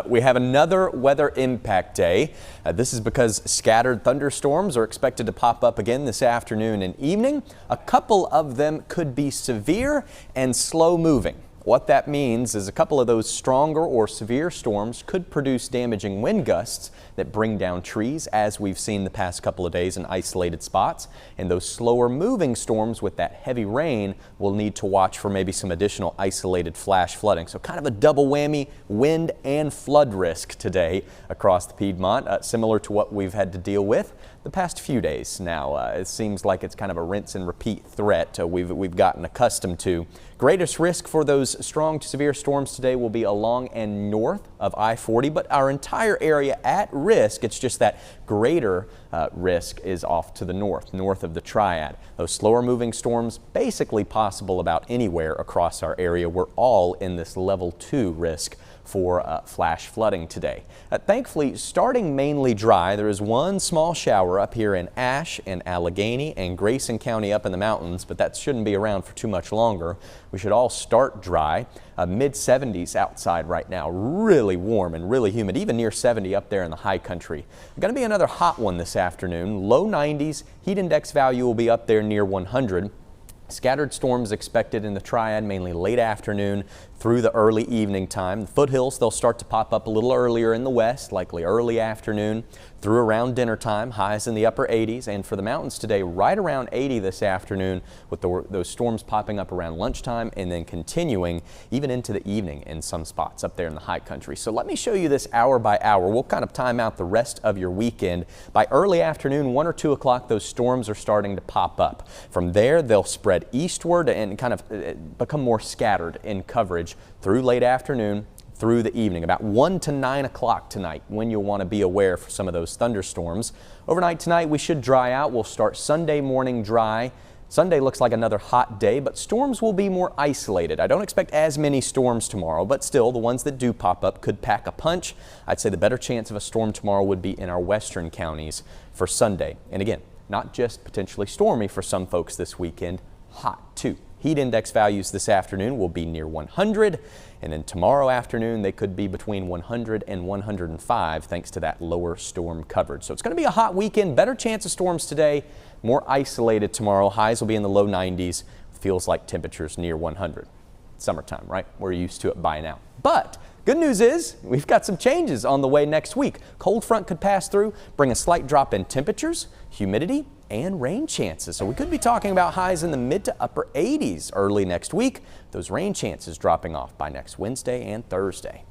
We have another weather impact day. This is because scattered thunderstorms are expected to pop up again this afternoon and evening. A couple of them could be severe and slow moving. What that means is a couple of those stronger or severe storms could produce damaging wind gusts that bring down trees, as we've seen the past couple of days in isolated spots. And those slower moving storms with that heavy rain will need to watch for maybe some additional isolated flash flooding. So kind of a double whammy, wind and flood risk today across the Piedmont, similar to what we've had to deal with the past few days now. It seems like it's kind of a rinse and repeat threat we've gotten accustomed to. Greatest risk for those strong to severe storms today will be along and north of I-40, but our entire area at risk. It's just that greater risk is off to the north of the Triad. Those slower moving storms basically possible about anywhere across our area. We're all in this level 2 risk for flash flooding today. Thankfully, starting mainly dry, there is one small shower up here in Ashe and Allegheny and Grayson County up in the mountains, but that shouldn't be around for too much longer. We should all start dry. Mid-70s outside right now, really warm and really humid, even near 70 up there in the high country. Going to be another hot one this afternoon. Low 90s, heat index value will be up there near 100. Scattered storms expected in the Triad, mainly late afternoon through the early evening time. The foothills, they'll start to pop up a little earlier in the west, likely early afternoon through around dinner time. Highs in the upper 80s, and for the mountains today, right around 80 this afternoon, with those storms popping up around lunchtime and then continuing even into the evening in some spots up there in the high country. So let me show you this hour by hour. We'll kind of time out the rest of your weekend. By early afternoon, 1 or 2 o'clock, those storms are starting to pop up. From there, they'll spread eastward and kind of become more scattered in coverage through late afternoon through the evening. About 1 to 9 o'clock tonight when you'll want to be aware for some of those thunderstorms. Overnight tonight we should dry out. We'll start Sunday morning dry. Sunday looks like another hot day, but storms will be more isolated. I don't expect as many storms tomorrow, but still the ones that do pop up could pack a punch. I'd say the better chance of a storm tomorrow would be in our western counties for Sunday. And again, not just potentially stormy for some folks this weekend, hot too. Heat index values this afternoon will be near 100, and then tomorrow afternoon they could be between 100 and 105 thanks to that lower storm coverage. So it's going to be a hot weekend, better chance of storms today, more isolated tomorrow. Highs will be in the low 90s, feels like temperatures near 100. Summertime, right? We're used to it by now. But good news is we've got some changes on the way next week. Cold front could pass through, bring a slight drop in temperatures, humidity, and rain chances. So we could be talking about highs in the mid to upper 80s early next week. Those rain chances dropping off by next Wednesday and Thursday.